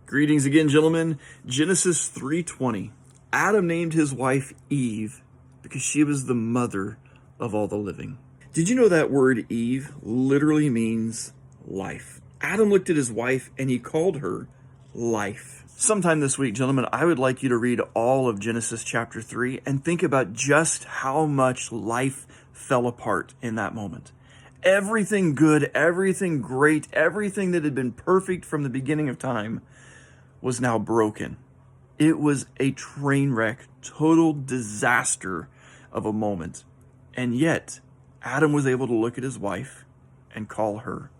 Greetings again, gentlemen. Genesis 3:20. Adam named his wife Eve because she was the mother of all the living. Did you know that word Eve literally means life? Adam looked at his wife and he called her life. Sometime this week, gentlemen, I would like you to read all of Genesis chapter 3 and think about just how much life fell apart in that moment. Everything good, everything great, everything that had been perfect from the beginning of time was now broken. It was a train wreck, total disaster of a moment. And yet, Adam was able to look at his wife and call her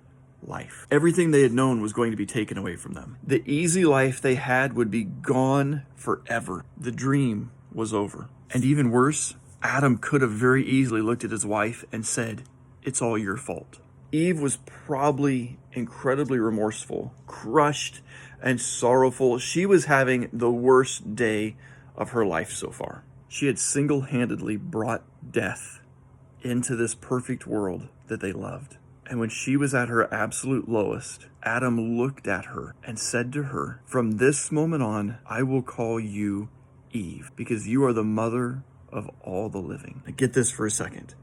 life. Everything they had known was going to be taken away from them. The easy life they had would be gone forever. The dream was over. And even worse, Adam could have very easily looked at his wife and said, "It's all your fault." Eve was probably incredibly remorseful, crushed, and sorrowful. She was having the worst day of her life so far. She had single-handedly brought death into this perfect world that they loved. And when she was at her absolute lowest, Adam looked at her and said to her, "From this moment on, I will call you Eve, because you are the mother of all the living." Now get this for a second.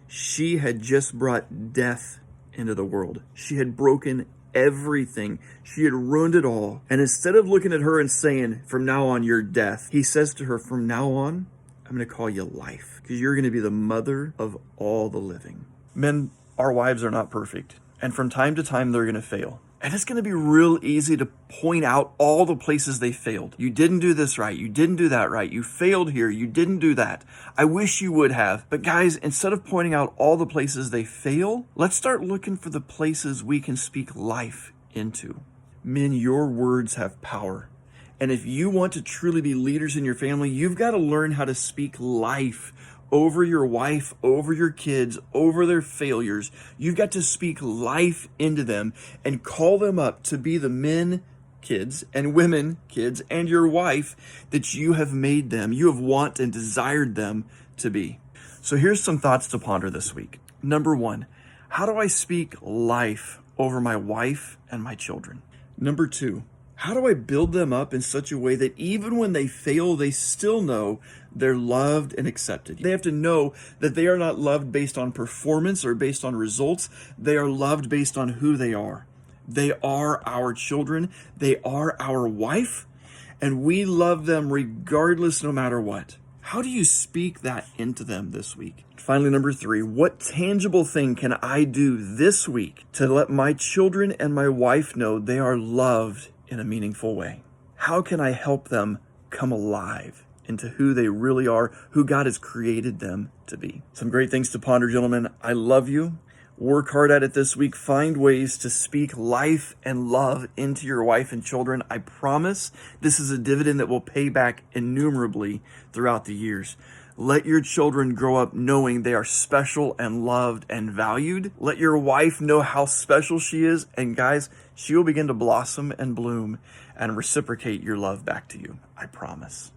She had just brought death into the world. She had broken everything. She had ruined it all. And instead of looking at her and saying, "From now on, you're death," he says to her, "From now on, I'm going to call you life, because you're going to be the mother of all the living." Men, our wives are not perfect. And from time to time, they're going to fail. And it's going to be real easy to point out all the places they failed. You didn't do this right. You didn't do that right. You failed here. You didn't do that. I wish you would have. But guys, instead of pointing out all the places they fail, let's start looking for the places we can speak life into. Men, your words have power. And if you want to truly be leaders in your family, you've got to learn how to speak life over your wife, over your kids, over their failures. You've got to speak life into them and call them up to be the men, kids, and women, kids, and your wife that you have made them, you have wanted and desired them to be. So here's some thoughts to ponder this week. Number one, how do I speak life over my wife and my children? Number two, how do I build them up in such a way that even when they fail, they still know they're loved and accepted? They have to know that they are not loved based on performance or based on results. They are loved based on who they are. They are our children. They are our wife. And we love them regardless, no matter what. How do you speak that into them this week? Finally, number three, what tangible thing can I do this week to let my children and my wife know they are loved in a meaningful way? How can I help them come alive into who they really are, who God has created them to be? Some great things to ponder, gentlemen. I love you. Work hard at it this week. Find ways to speak life and love into your wife and children. I promise this is a dividend that will pay back innumerably throughout the years. Let your children grow up knowing they are special and loved and valued. Let your wife know how special she is. And guys, she will begin to blossom and bloom and reciprocate your love back to you. I promise.